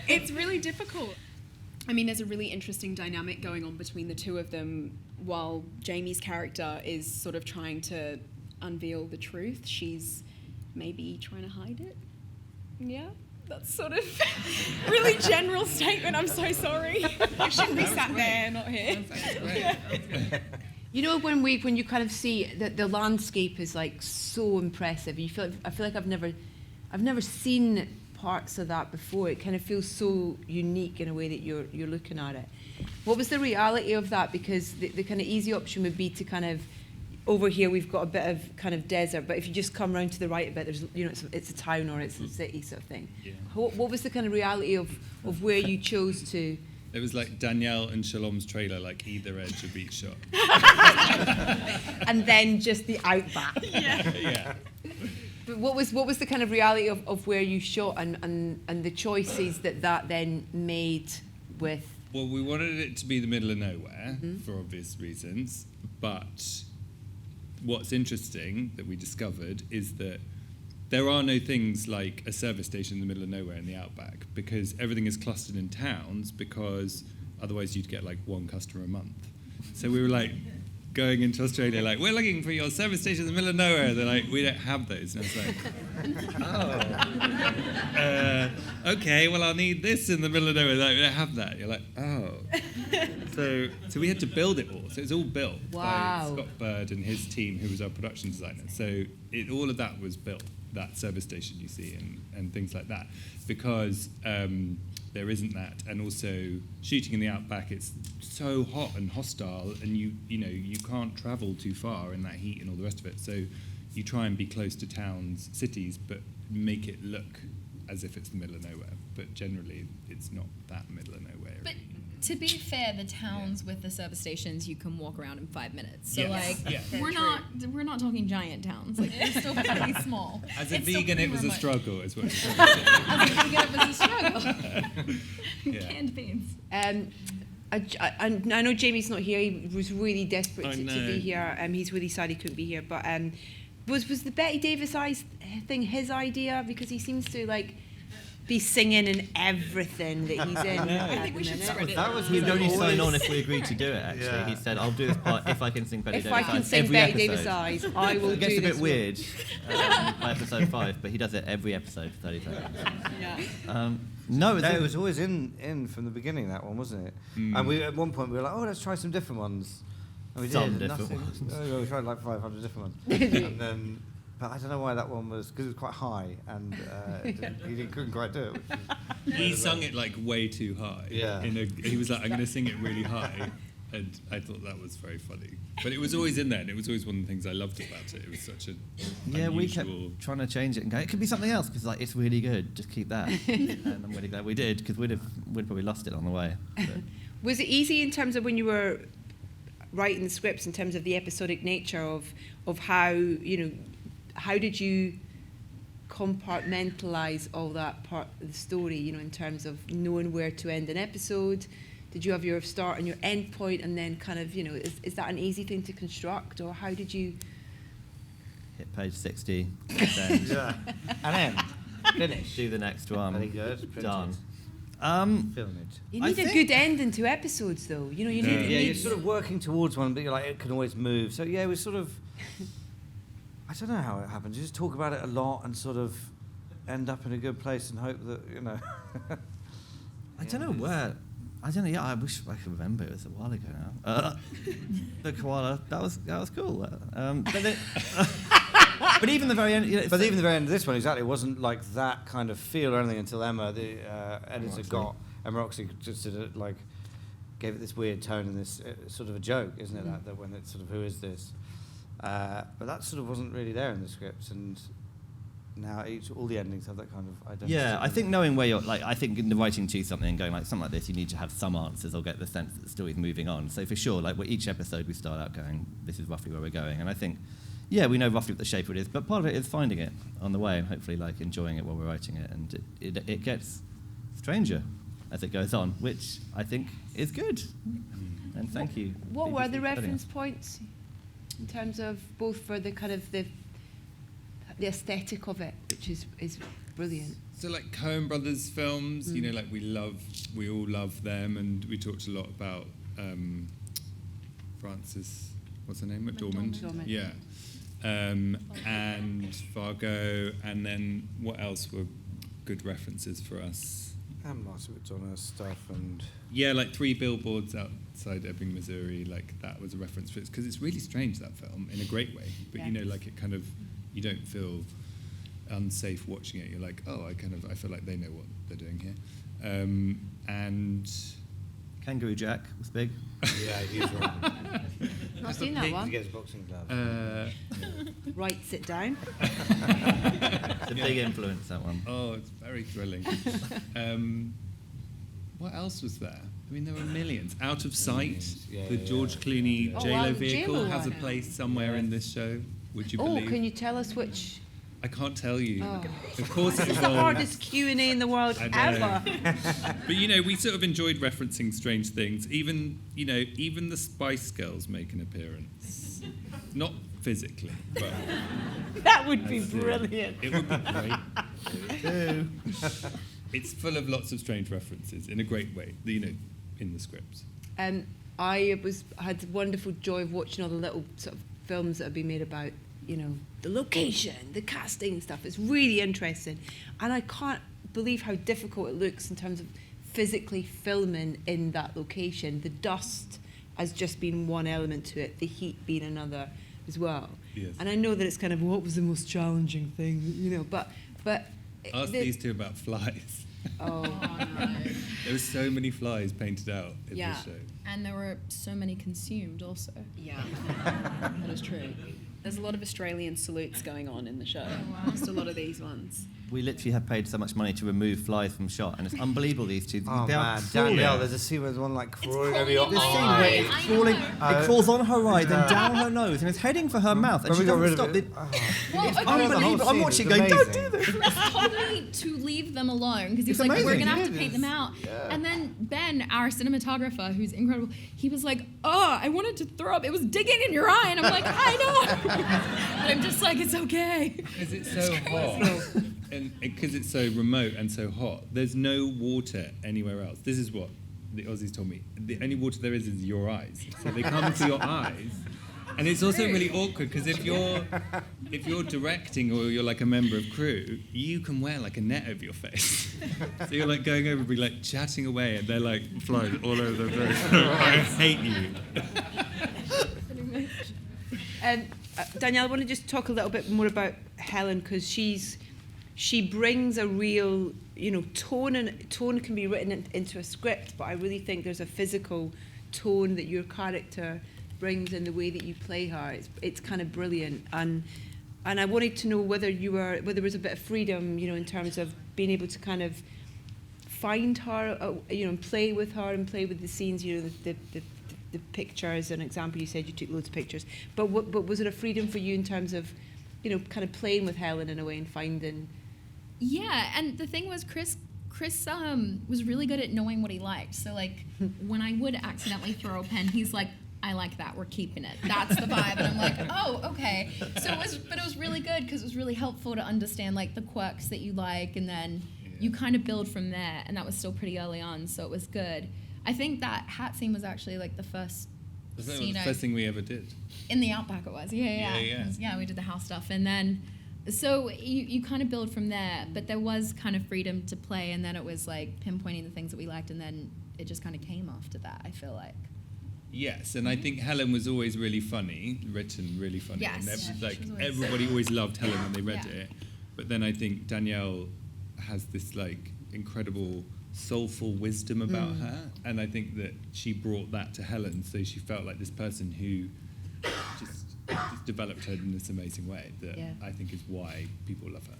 It's really difficult. I mean, there's a really interesting dynamic going on between the two of them. While Jamie's character is sort of trying to unveil the truth, she's maybe trying to hide it. Yeah, that's sort of really general statement. I'm so sorry. I shouldn't be sat there, not here. You know, when you kind of see that the landscape is like so impressive, I feel like I've never seen parts of that before. It kind of feels so unique in a way that you're looking at it. What was the reality of that? Because the kind of easy option would be to kind of, over here we've got a bit of kind of desert, but if you just come round to the right a bit, there's, you know, it's a town or it's a city sort of thing. Yeah. What was the kind of reality of where you chose to? It was like Danielle and Shalom's trailer, like either edge of each shot. And then just the outback. Yeah. But what was the kind of reality of where you shot and the choices that then made with? Well, we wanted it to be the middle of nowhere for obvious reasons, but what's interesting that we discovered is that there are no things like a service station in the middle of nowhere in the outback, because everything is clustered in towns, because otherwise you'd get like one customer a month. So we were like going into Australia like, we're looking for your service station in the middle of nowhere. They're like, we don't have those. And I was like, okay, well I'll need this in the middle of nowhere. They're like, we don't have that. You're like, oh. So we had to build it all. So it's all built by Scott Bird and his team, who was our production designer. So all of that was built, that service station you see and things like that, because there isn't that. And also shooting in the outback, it's so hot and hostile, and you can't travel too far in that heat and all the rest of it. So you try and be close to towns, cities, but make it look as if it's the middle of nowhere. But generally, it's not that middle of nowhere. But to be fair, the towns with the service stations you can walk around in 5 minutes. So we're not talking giant towns. Like they're still pretty small. As a It's still vegan, pretty it was remote. a struggle, is what you're saying. As a vegan, it was a struggle. Yeah. Canned beans. I know Jamie's not here. He was really desperate I to know. be here. He's really sad he couldn't be here. But was the Betty Davis eyes thing his idea? Because he seems to like be singing in everything that he's in. I think we should spread it. He would only sign on if we agreed to do it, actually. Yeah. He said, I'll do this part if I can sing Betty If Davis I can Eyes sing every Betty episode. Davis eyes, I will It gets do a this. bit weird by episode 5, but he does it every episode for 30 seconds. No, It was always in from the beginning, that one, wasn't it? And we at one point we were like, oh, let's try some different ones. And we Some did. different ones. Oh, we tried like 500 different ones. And then, but I don't know why that one was, because it was quite high, and he couldn't quite do it. He sung it like way too high. Yeah. He was like, I'm going to sing it really high. And I thought that was very funny. But it was always in there, and it was always one of the things I loved about it. It was such a we kept unusual... trying to change it and go, it could be something else, because like, it's really good, just keep that. And I'm really glad we did, because we'd probably lost it on the way. But. Was it easy in terms of when you were writing the scripts, in terms of the episodic nature of how did you compartmentalize all that part of the story, in terms of knowing where to end an episode? Did you have your start and your end point, and then kind of, is that an easy thing to construct, or how did you... Hit page 60, Yeah. And then finish. do the next one. Very good. Print Done. it. Um, Film it. You I need a think- good ending to episodes, though. You Yeah, need... you're sort of working towards one, but you're like, it can always move. So yeah, we sort of, I don't know how it happens. You just talk about it a lot and sort of end up in a good place and hope that, I don't know where. I don't know. Yeah, I wish I could remember. It was a while ago now. The koala. That was cool. But, then, but even the very end. But even the very end of this one, exactly, it wasn't like that kind of feel or anything until Emma, the editor, Emma Roxy just did it, like, gave it this weird tone and this sort of a joke, isn't it? That when it's sort of, who is this? But that sort of wasn't really there in the script, and now all the endings have that kind of identity. Yeah, I think knowing where you're, like, I think in the writing to something and going like something like this, you need to have some answers or get the sense that the story's moving on. So for sure, like each episode we start out going, this is roughly where we're going, and I think, yeah, we know roughly what the shape of it is, but part of it is finding it on the way and hopefully like enjoying it while we're writing it, and it gets stranger as it goes on, which I think is good. And thank you. What were BBC, the for letting reference us. points in terms of both for the kind of the aesthetic of it, which is brilliant. So like Coen Brothers films, you know, like we all love them, and we talked a lot about Frances, what's her name? McDormand. McDormand. Yeah. And Fargo, and then what else were good references for us? And Martin McDonough's stuff, and Yeah, like 3 Billboards Outside Ebbing, Missouri, like that was a reference for it, because it's really strange, that film, in a great way. But Yeah. you know, like it kind of, you don't feel unsafe watching it. You're like, oh, I feel like they know what they're doing here. And Kangaroo Jack was big. yeah, he's right. I've seen that He one. gets boxing gloves. Right, sit down. It's a big influence, that one. oh, it's very thrilling. What else was there? I mean, there were millions. Out of Sight, Yeah, the yeah, George yeah. Clooney Oh, J-Lo wow, the vehicle J-Lo has a one. place somewhere in this show. Would you Oh, believe? can you tell us which? I can't tell you. Oh. Of course, it This is the involves. hardest Q&A in the world I know. ever. But you know, we sort of enjoyed referencing strange things. Even the Spice Girls make an appearance, not physically, but That would be That's it. brilliant. it would be great. It's full of lots of strange references in a great way. You know, in the scripts. I had the wonderful joy of watching all the little sort of films that have been made about, you know, the location, the casting and stuff. It's really interesting. And I can't believe how difficult it looks in terms of physically filming in that location. The dust has just been one element to it, the heat being another as well. Yes. And I know that it's kind of, what was the most challenging thing, you know, but Ask these two about flies. Oh, There were so many flies painted out in Yeah. this show. And there were so many consumed also. Yeah, that is true. There's a lot of Australian salutes going on in the show. Just a lot of these ones. We literally have paid so much money to remove flies from shot, and it's unbelievable, these two. Oh They are man, crawling. Danielle, there's a scene where there's one like crawling over crawling your in my This scene eye. where it's I crawling, know. it crawls on her eye, then down her nose, and it's heading for her mouth, and When she we got doesn't rid of stop. it. Well, It's okay, unbelievable. I'm scene watching is going, don't amazing. do this. Chris told me to leave them alone because he was It's like, we're amazing. gonna have to It paint is. them out. Yeah. And then Ben, our cinematographer, who's incredible, he was like, oh, I wanted to throw up. It was digging in your eye, and I'm like, I know. But I'm just like, it's okay. Because it's so hot, and because it's so remote and so hot, there's no water anywhere else. This is what the Aussies told me. The only water there is your eyes. So they come to your eyes, and it's also really awkward because if you're directing or you're like a member of crew, you can wear like a net over your face. So you're like going over, be like chatting away, and they're like flying all over the place. I hate you. Danielle, I want to just talk a little bit more about Helen, because she brings a real, you know, tone, and tone can be written into a script, but I really think there's a physical tone that your character brings in the way that you play her. It's kind of brilliant, and I wanted to know whether there was a bit of freedom, you know, in terms of being able to kind of find her, you know, and play with her and play with the scenes, you know, the pictures. An example, you said you took loads of pictures, but was it a freedom for you in terms of, you know, kind of playing with Helen in a way and finding? Yeah, and the thing was, Chris was really good at knowing what he liked. So like, when I would accidentally throw a pen, he's like, I like that, we're keeping it. That's the vibe. And I'm like, oh, okay. So it was really good because it was really helpful to understand like the quirks that you like, and then you kind of build from there. And that was still pretty early on, so it was good. I think that hat scene was actually like the first That was scene the first thing we ever did. in the outback. It was, yeah. Yeah. 'Cause, yeah, we did the house stuff, and then so you kind of build from there. But there was kind of freedom to play, and then it was like pinpointing the things that we liked, and then it just kind of came after that. I feel like. Yes, and I think Helen was always really funny, written really funny. Yes, and yeah, she like was always- everybody always loved Helen when they read Yeah. it. But then I think Danielle has this like incredible soulful wisdom about her, and I think that she brought that to Helen, so she felt like this person who just developed her in this amazing way that I think is why people love her.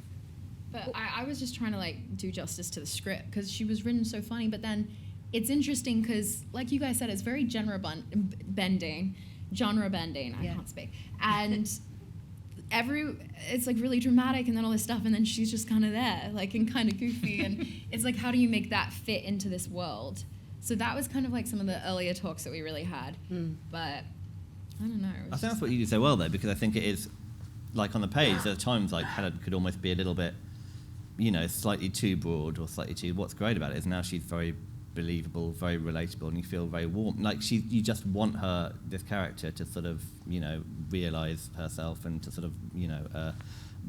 But I was just trying to like do justice to the script because she was written so funny. But then it's interesting because, like you guys said, it's very genre bending. I can't speak. And it's like really dramatic and then all this stuff, and then she's just kind of there, like, and kind of goofy, and it's like, how do you make that fit into this world? So that was kind of like some of the earlier talks that we really had, but I don't know. I think that's what you do so well, though, because I think it is, like, on the page, there are times like Helen could almost be a little bit, you know, slightly too broad or slightly too. What's great about it is now she's very believable, very relatable, and you feel very warm. Like, you just want this character to sort of, you know, realise herself and to sort of, you know,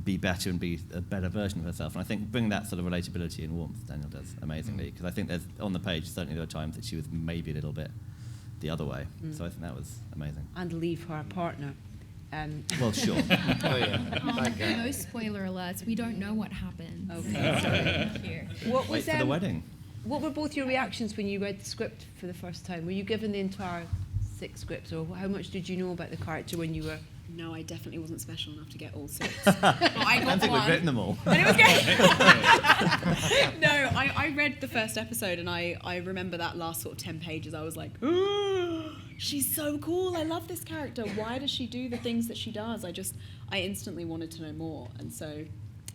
be better and be a better version of herself. And I think bring that sort of relatability and warmth Daniel does amazingly, because I think there's, on the page, certainly there were times that she was maybe a little bit the other way. So I think that was amazing. And leave her partner. Well, sure. Oh, yeah. No spoiler alerts. We don't know what happened. Okay. Thank you. What Wait was for the wedding. What were both your reactions when you read the script for the first time? Were you given the entire 6 scripts, or how much did you know about the character when you were? No, I definitely wasn't special enough to get all 6. Well, I I got don't think we've one. written them all. And it was great. No, I read the first episode, and I remember that last sort of 10 pages. I was like, oh, she's so cool. I love this character. Why does she do the things that she does? I instantly wanted to know more. And so,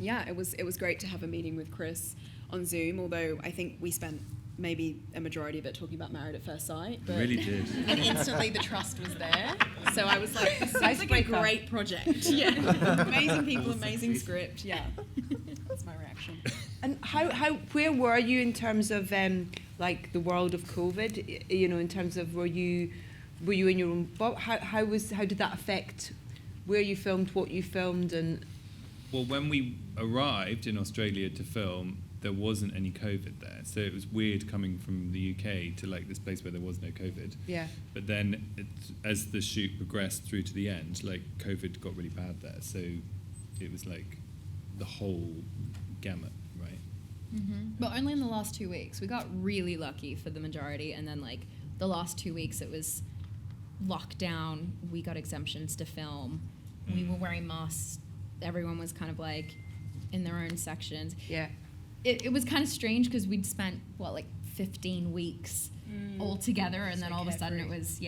yeah, it was great to have a meeting with Chris on Zoom, although I think we spent maybe a majority of it talking about Married at First Sight. But Really did. And instantly the trust was there. So I was like, this sounds like a Icebreaker. great project. Yeah. Amazing people, amazing script. Yeah. That's my reaction. And where were you in terms of like the world of COVID? You know, in terms of were you in your own bubble? How did that affect where you filmed, what you filmed, and? Well, when we arrived in Australia to film, there wasn't any COVID there, so it was weird coming from the UK to like this place where there was no COVID. Yeah. But then, as the shoot progressed through to the end, like COVID got really bad there, so it was like the whole gamut, right? Mm-hmm. But only in the last 2 weeks. We got really lucky for the majority, and then like the last 2 weeks it was lockdown. We got exemptions to film. We were wearing masks. Everyone was kind of like in their own sections. Yeah. It was kind of strange because we'd spent like 15 weeks all together, and then all of a sudden it was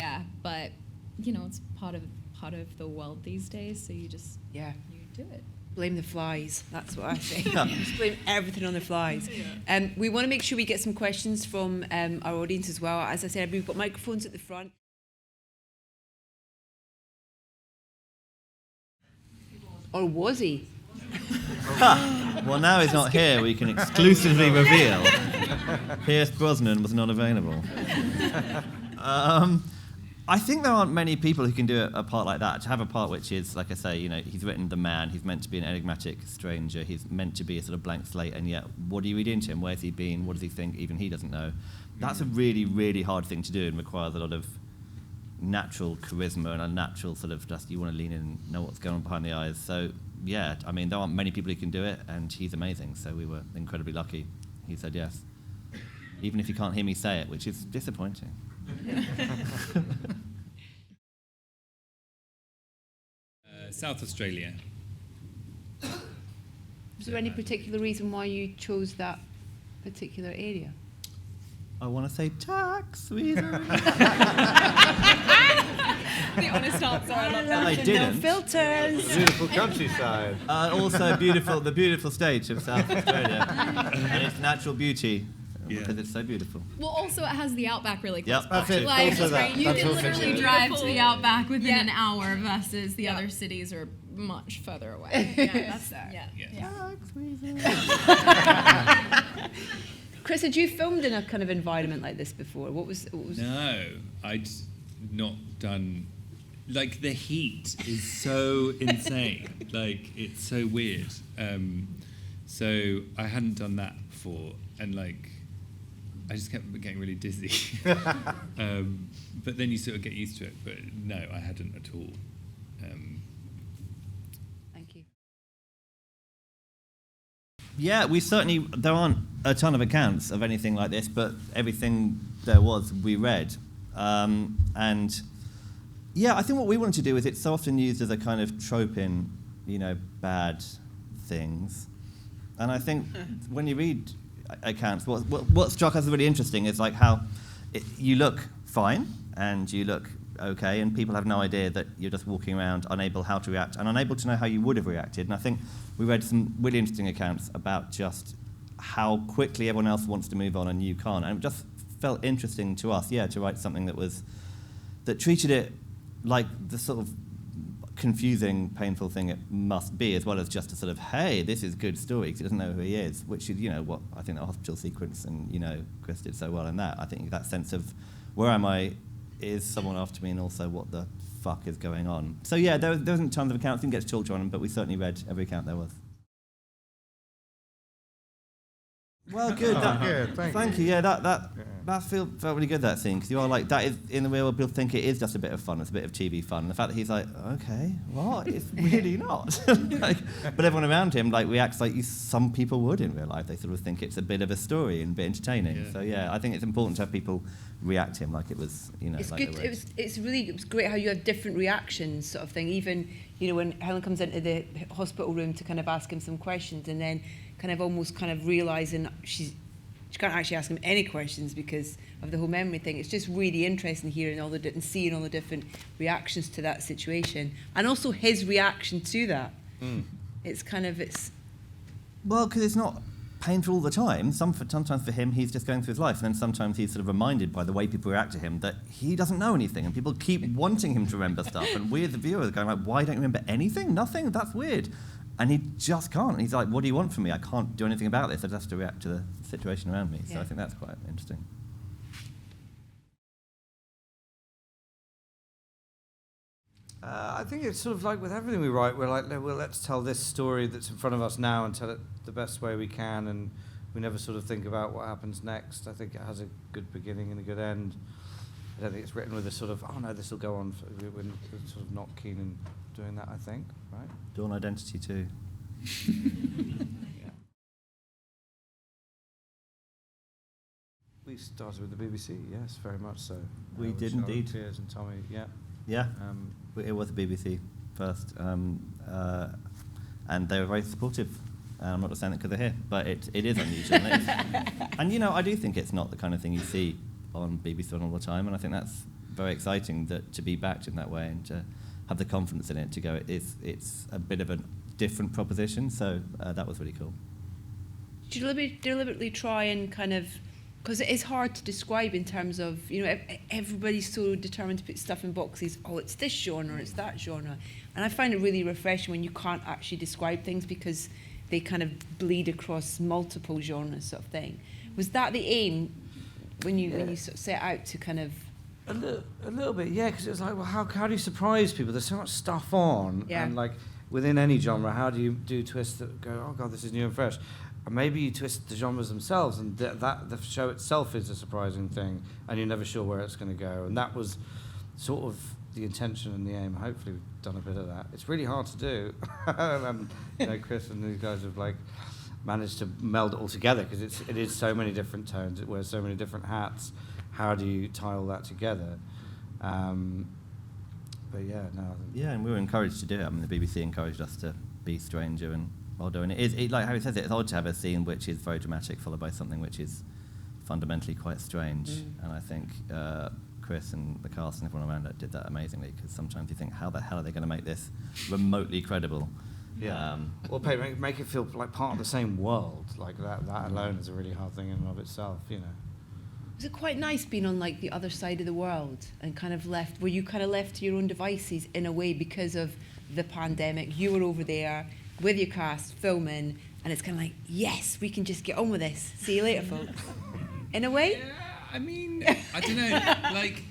but you know, it's part of the world these days, so you just you do it. Blame the flies. That's what I say. Just blame everything on the flies. We want to make sure we get some questions from our audience as well. As I said, we've got microphones at the front. Or was he? Well, now he's not here, we can exclusively reveal Pierce Brosnan was not available. I think there aren't many people who can do a part like that. To have a part which is, like I say, you know, he's written the man, he's meant to be an enigmatic stranger, he's meant to be a sort of blank slate, and yet, what do you read into him? Where's he been? What does he think? Even he doesn't know. That's a really, really hard thing to do, and requires a lot of natural charisma and a natural sort of just, you want to lean in and know what's going on behind the eyes. So, yeah, I mean, there aren't many people who can do it, and he's amazing, so we were incredibly lucky. He said yes. Even if you can't hear me say it, which is disappointing. South Australia. Was there any particular reason why you chose that particular area? I want to say tax reason. The honest answer, I love that. I didn't. No filters. Beautiful countryside. Also the beautiful state of South Australia and its natural beauty, because it's so beautiful. Well, also it has the outback really close. Yep, by. that's it. Like, Also that. you That's can also literally true. drive to the outback within Yeah. an hour versus the other cities are much further away. Yeah, that's that. Chris, had you filmed in a kind of environment like this before? What was? No, I'd not done. Like, the heat is so insane. Like, it's so weird. So I hadn't done that before, and like, I just kept getting really dizzy. But then you sort of get used to it. But no, I hadn't at all. Thank you. Yeah, there aren't a ton of accounts of anything like this, but everything there was, we read. And yeah, I think what we wanted to do is, it's so often used as a kind of trope in, you know, bad things. And I think when you read accounts, what struck us as really interesting is like how you look fine and you look okay, and people have no idea that you're just walking around unable how to react and unable to know how you would have reacted. And I think we read some really interesting accounts about just how quickly everyone else wants to move on and you can't. And it just felt interesting to us, to write something that treated it like the sort of confusing, painful thing it must be, as well as just a sort of, hey, this is good story, because he doesn't know who he is, which is, what I think the hospital sequence, and, Chris did so well in that. I think that sense of, where am I, is someone after me, and also what the fuck is going on. So, there wasn't tons of accounts, didn't get to talk to one, but we certainly read every account there was. Well, good. Good, Thank you. Yeah, that felt really good, that scene, because you are like, that is, in the real world, people think it is just a bit of fun, it's a bit of TV fun. And the fact that he's like, okay, what? It's really not. But everyone around him reacts like some people would in real life. They sort of think it's a bit of a story and a bit entertaining. Yeah. So I think it's important to have people react to him like it was, It's like good. It was great how you have different reactions, sort of thing. Even when Helen comes into the hospital room to kind of ask him some questions, and then almost realising she can't actually ask him any questions because of the whole memory thing. It's just really interesting hearing and seeing all the different reactions to that situation, and also his reaction to that. It's well, because it's not painful all the time. Sometimes for him, he's just going through his life, and then sometimes he's sort of reminded by the way people react to him that he doesn't know anything, and people keep wanting him to remember stuff, and we as the viewers are going like, why don't you remember anything? Nothing? That's weird. And he just can't. He's like, what do you want from me? I can't do anything about this. I just have to react to the situation around me. So I think that's quite interesting. I think it's sort of like with everything we write, we're like, well, let's tell this story that's in front of us now and tell it the best way we can, and we never sort of think about what happens next. I think it has a good beginning and a good end. I don't think it's written with a sort of, oh no, this will go on. We're sort of not keen in doing that, I think, right? Dawn Identity too. We started with the BBC, yes, very much so. We did indeed. Piers and Tommy, yeah. Yeah, it was the BBC first, and they were very supportive. I'm not just saying that because they're here, but it is unusual. And I do think it's not the kind of thing you see on BBC One all the time, and I think that's very exciting to be backed in that way and to have the confidence in it to go. It's a bit of a different proposition, so that was really cool. Did you deliberately try and because it is hard to describe in terms of, everybody's so determined to put stuff in boxes. Oh, it's this genre, it's that genre. And I find it really refreshing when you can't actually describe things because they kind of bleed across multiple genres, sort of thing. Was that the aim when you sort of set out to kind of... A little bit, yeah, because it was like, well, how do you surprise people? There's so much stuff on, and within any genre, how do you do twists that go, oh God, this is new and fresh? And maybe you twist the genres themselves, and that the show itself is a surprising thing, and you're never sure where it's going to go. And that was sort of the intention and the aim. Hopefully, we've done a bit of that. It's really hard to do, and Chris and these guys have managed to meld it all together because it is so many different tones. It wears so many different hats. How do you tie all that together? But yeah, no. And we were encouraged to do it. I mean, the BBC encouraged us to be stranger and older, and it like Harry says, it's odd to have a scene which is very dramatic followed by something which is fundamentally quite strange. And I think Chris and the cast and everyone around it did that amazingly, because sometimes you think, how the hell are they going to make this remotely credible? Yeah. Or make it feel like part of the same world. Like that alone is a really hard thing in and of itself, Was it quite nice being on the other side of the world and were you left to your own devices in a way because of the pandemic? You were over there with your cast filming, and it's yes, we can just get on with this. See you later, folks. In a way? Yeah, I mean, I don't know.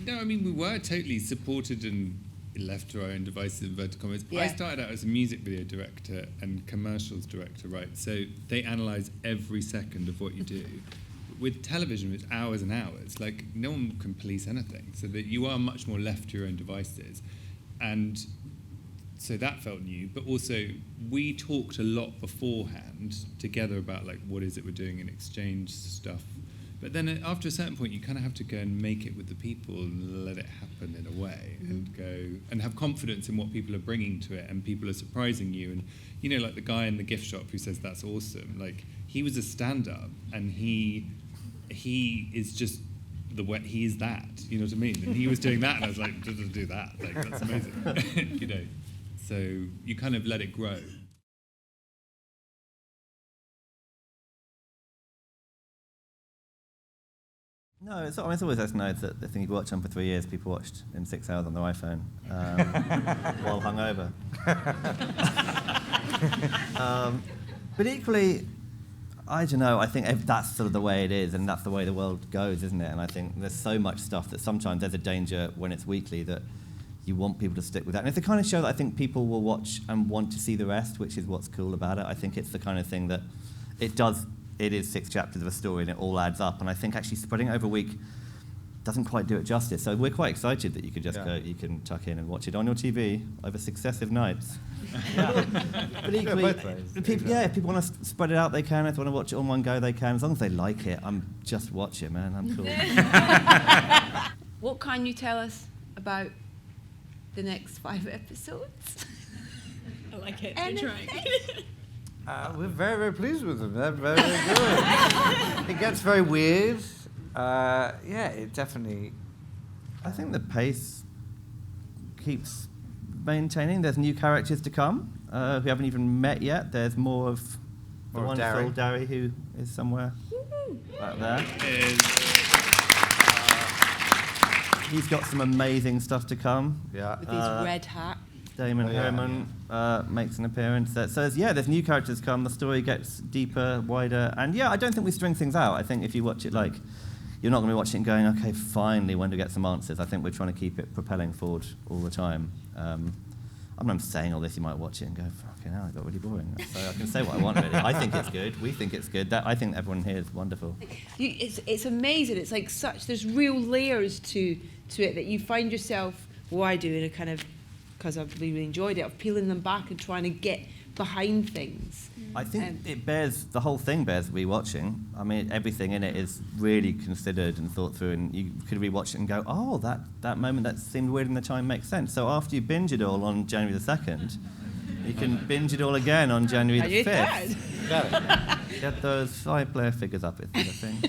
No, I mean, we were totally supported and left to our own devices, inverted commas. Yeah. I started out as a music video director and commercials director, right? So they analyse every second of what you do. With television, it's hours and hours. No one can police anything, so that you are much more left to your own devices. And so that felt new, but also we talked a lot beforehand together about what is it we're doing and exchange stuff. But then after a certain point, you kind of have to go and make it with the people and let it happen in a way, and go and have confidence in what people are bringing to it, and people are surprising you. And the guy in the gift shop who says that's awesome, he was a stand-up, and he is just he is that, you know what I mean? And he was doing that, and I was like, do that, like, that's amazing, you know. So you kind of let it grow. No, it's always nice that the thing you watch on for 3 years, people watched in 6 hours on their iPhone while hungover. But equally, I don't know, I think that's sort of the way it is, and that's the way the world goes, isn't it? And I think there's so much stuff that sometimes there's a danger when it's weekly that you want people to stick with that. And it's the kind of show that I think people will watch and want to see the rest, which is what's cool about it. I think it's the kind of thing that it is 6 chapters of a story and it all adds up. And I think actually spreading it over a week doesn't quite do it justice. So we're quite excited that you could just go, you can tuck in and watch it on your TV over successive nights. But equally, if people want to spread it out, they can. If they want to watch it on one go, they can. As long as they like it, just watch it, man. I'm cool. What can you tell us about the next 5 episodes? I like it. They're trying. We're very, very pleased with them. They're very, very good. It gets very weird. It definitely... I think the pace keeps maintaining. There's new characters to come who haven't even met yet. There's more of the wonderful Darry, who is somewhere back there. He's got some amazing stuff to come. Yeah. With his red hat. Damon Herman makes an appearance. So there's new characters come. The story gets deeper, wider, and I don't think we string things out. I think if you watch it, like, you're not going to be watching it going, okay, finally, when do we get some answers? I think we're trying to keep it propelling forward all the time. I'm saying all this, you might watch it and go, fucking hell, it got really boring. So I can say what I want, really. I think it's good. We think it's good. I think everyone here is wonderful. It's amazing. It's like there's real layers to it that you find yourself, I do in a kind of, because I've really enjoyed it, of peeling them back and trying to get behind things. I think the whole thing bears rewatching. I mean, everything in it is really considered and thought through, and you could rewatch it and go, oh, that moment that seemed weird in the time makes sense. So after you binge it all on January the 2nd, you can binge it all again on January the 5th. Get those 5-player figures up, it's the thing.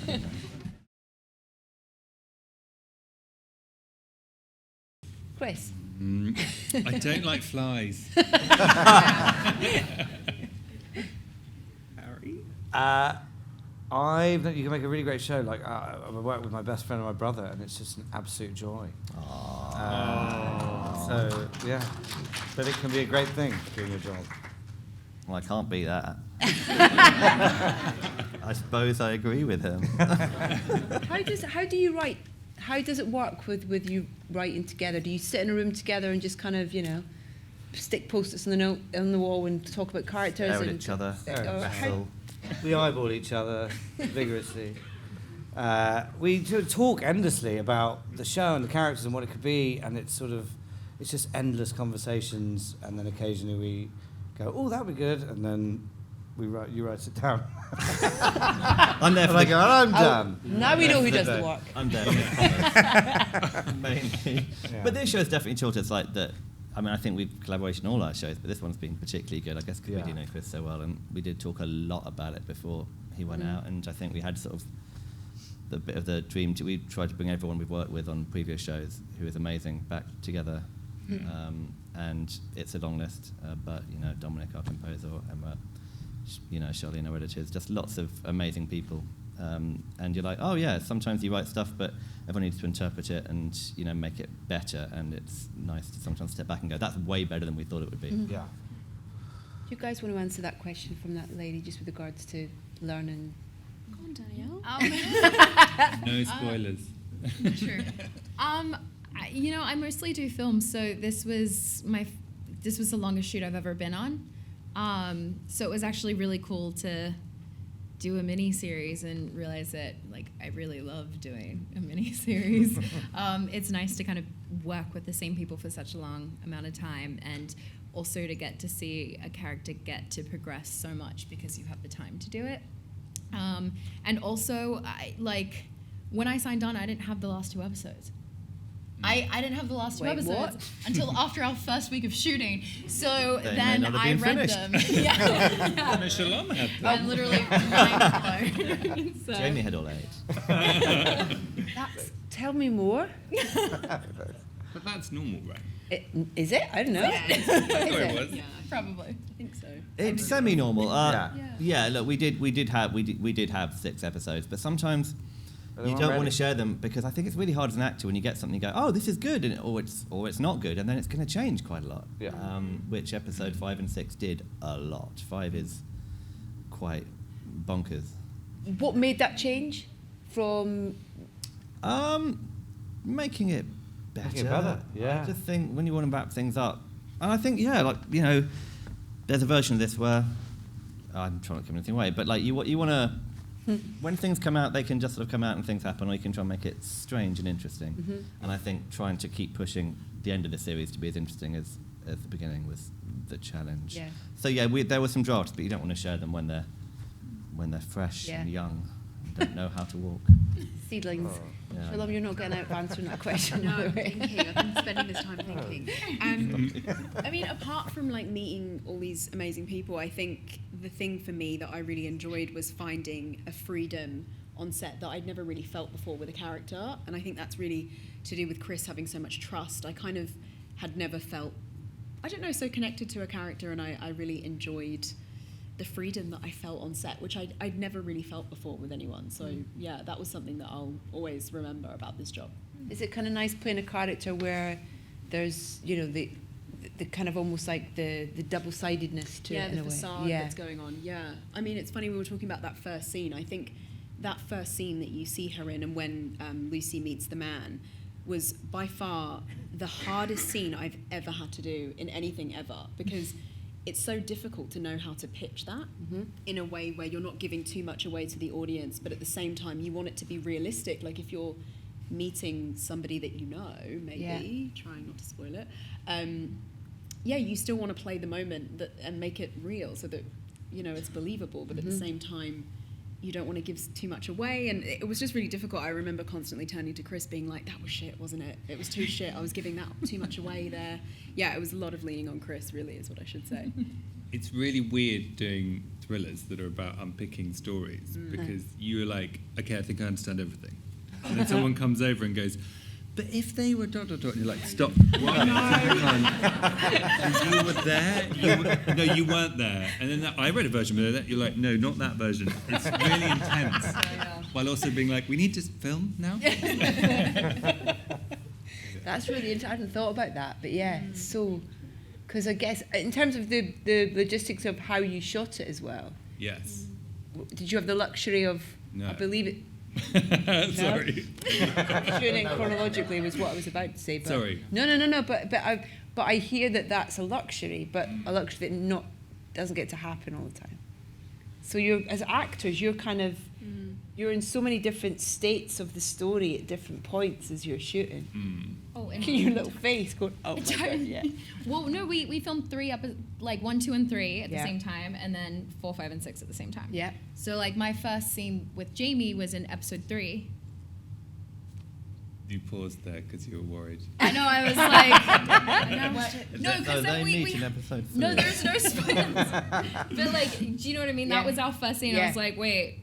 Chris? I don't like flies. Harry? You can make a really great show. Like I work with my best friend and my brother, and it's just an absolute joy. But it can be a great thing doing your job. Well, I can't beat that. I suppose I agree with him. How do you write? How does it work with you writing together? Do you sit in a room together and just kind of, stick post-its on the wall and talk about characters? Stare at each other. We eyeball each other vigorously. We talk endlessly about the show and the characters and what it could be, and it's just endless conversations, and then occasionally we go, oh, that would be good, and then you write it down. I'm there for and I'm done. Now we know who does the work. I'm there for the mainly. Yeah. But this show is definitely taught us like that. I mean, I think we've collaboration in all our shows, but this one's been particularly good, I guess, because we do know Chris so well, and we did talk a lot about it before he went out, and I think we had sort of the bit of the dream. We tried to bring everyone we've worked with on previous shows, who is amazing, back together. And it's a long list, but, Dominic, our composer, Emma, Charlene, our editors, just lots of amazing people. And you're like, oh yeah, sometimes you write stuff, but everyone needs to interpret it and make it better. And it's nice to sometimes step back and go, that's way better than we thought it would be. Mm-hmm. Yeah. Do you guys want to answer that question from that lady, just with regards to learning? Go on, Danielle. No spoilers. True. I mostly do films, so this was the longest shoot I've ever been on. So it was actually really cool to do a mini series and realize that I really love doing a mini series. It's nice to kind of work with the same people for such a long amount of time, and also to get to see a character get to progress so much because you have the time to do it. And also, when I signed on, I didn't have the last 2 episodes. I didn't have the last two Wait, episodes what? until after our first week of shooting. So They may then not have I been read finished. them. Yeah. No, Shalom had them. I'm literally mind blown. So, Jamie had all 8. Tell me more. But that's normal, right? Is it? I don't know. I thought it was. Yeah, probably. I think so. It's semi-normal. Yeah. Yeah. Look, we did have 6 episodes, but sometimes But they you weren't don't want ready. to share them because I think it's really hard as an actor when you get something, you go, oh, this is good, or it's not good, and then it's going to change quite a lot. Yeah. Which episode 5 and 6 did a lot. 5 is quite bonkers. What made that change from? Making it better. Making it better, yeah. I just think when you want to wrap things up, and I think there's a version of this where I'm trying not to give anything away, but like you want to. When things come out, they can just sort of come out and things happen, or you can try and make it strange and interesting. Mm-hmm. And I think trying to keep pushing the end of the series to be as interesting as the beginning was the challenge. Yeah. So yeah, there were some drafts, but you don't want to share them when they're fresh Yeah. and young and don't know how to walk. Seedlings. Yeah. Shalom, you're not getting out of answering that question. No, by the I'm way. thinking. I've been spending this time thinking. I mean, apart from like meeting all these amazing people, I think the thing for me that I really enjoyed was finding a freedom on set that I'd never really felt before with a character. And I think that's really to do with Chris having so much trust. I kind of had never felt, I don't know, so connected to a character, and I really enjoyed the freedom that I felt on set, which I'd never really felt before with anyone. So yeah, that was something that I'll always remember about this job. Is it kind of nice playing a character where there's, the kind of almost like the double-sidedness to Yeah, it in the a way? facade that's going on. Yeah, I mean, it's funny, we were talking about that first scene. I think that first scene that you see her in, and when Lucy meets the man, was by far the hardest scene I've ever had to do in anything ever, because it's so difficult to know how to pitch that in a way where you're not giving too much away to the audience, but at the same time you want it to be realistic. Like if you're meeting somebody that you know, maybe, trying not to spoil it, you still want to play the moment and make it real so that, it's believable, but at the same time you don't want to give too much away. And it was just really difficult. I remember constantly turning to Chris being like, that was shit, wasn't it? It was too shit. I was giving that too much away there. Yeah, it was a lot of leaning on Chris, really, is what I should say. It's really weird doing thrillers that are about unpicking stories because you're like, okay, I think I understand everything. And then someone comes over and goes, but if they were ... and you're like, stop. What? Hang on. You were there? No, you weren't there. And then I read a version of that. You're like, no, not that version. It's really intense. While also being like, we need to film now? That's really interesting. I hadn't thought about that, but yeah, it's so... Because I guess, in terms of the logistics of how you shot it as well, Yes. did you have the luxury of, No. I believe it, Sorry. shooting chronologically was what I was about to say. But Sorry. No, but I hear that that's a luxury, but a luxury that doesn't get to happen all the time. So you're, as actors, you're kind of, you're in so many different states of the story at different points as you're shooting. Oh, and Your little face going, oh my God, yeah. Well, no, we filmed 3 like 1, 2, and 3 at the Yeah. same time, and then 4, 5, and 6 at the same time. Yeah. So like my first scene with Jamie was in episode 3. You paused there because you were worried. I know, I was like, no, because they then we meet in episode 3. no, there's no spoilers. But like, do you know what I mean? Yeah. That was our first scene. Yeah. I was like, wait,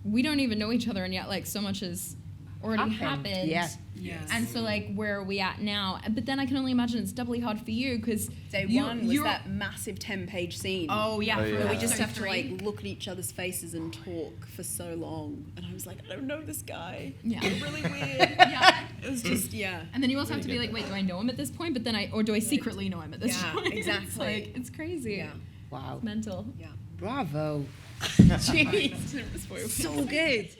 we don't even know each other, and yet like so much has already happened. Yeah. Yes. And so like, where are we at now? But then I can only imagine it's doubly hard for you because Day one was that massive 10-page scene. Oh yeah, Oh, for yeah. Where we just episode have to 3. like look at each other's faces and talk for so long. And I was like, I don't know this guy. Yeah. It's really weird. Yeah. It was just, yeah. And then you also have to be like, wait, do I know him at this point? But then or do I secretly know him at this Yeah, point? It's exactly. like, it's crazy. Yeah. Wow. It's mental. Yeah. Bravo. Jeez. So good.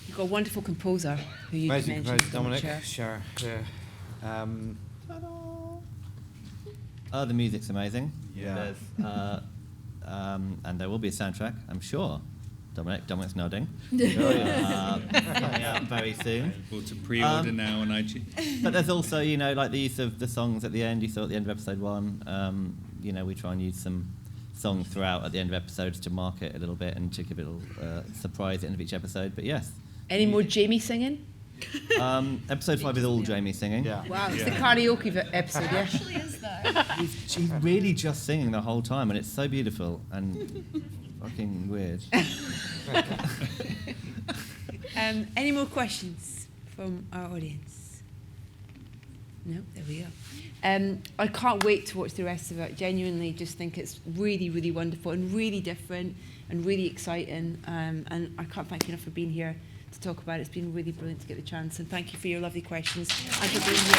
You've got a wonderful composer who you Amazing mentioned. composer, Dominic. Sure. Sure. The music's amazing. Yeah. There's, and there will be a soundtrack, I'm sure. Dominic's nodding. Coming out very soon. Or to pre-order now on iTunes. But there's also, like the use of the songs at the end. You saw at the end of episode 1. We try and use some song throughout at the end of episodes to mark it a little bit and to give it a little surprise at the end of each episode. But yes. Any more Jamie singing? Episode 5 is all Jamie singing. Yeah. Wow, it's the karaoke episode, It yeah. actually is though. She's really just singing the whole time, and it's so beautiful and fucking weird. Any more questions from our audience? No, there we go. I can't wait to watch the rest of it. Genuinely just think it's really, really wonderful and really different and really exciting. And I can't thank you enough for being here to talk about it. It's been really brilliant to get the chance. And thank you for your lovely questions and for being here.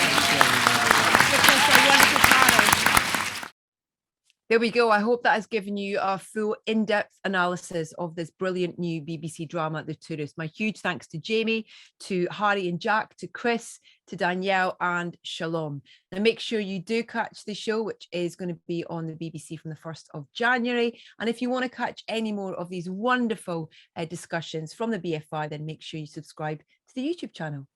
Because they're wonderful panel. There we go. I hope that has given you a full in-depth analysis of this brilliant new BBC drama, The Tourist. My huge thanks to Jamie, to Harry and Jack, to Chris, to Danielle and Shalom. Now make sure you do catch the show, which is going to be on the BBC from the 1st of January. And if you want to catch any more of these wonderful discussions from the BFI, then make sure you subscribe to the YouTube channel.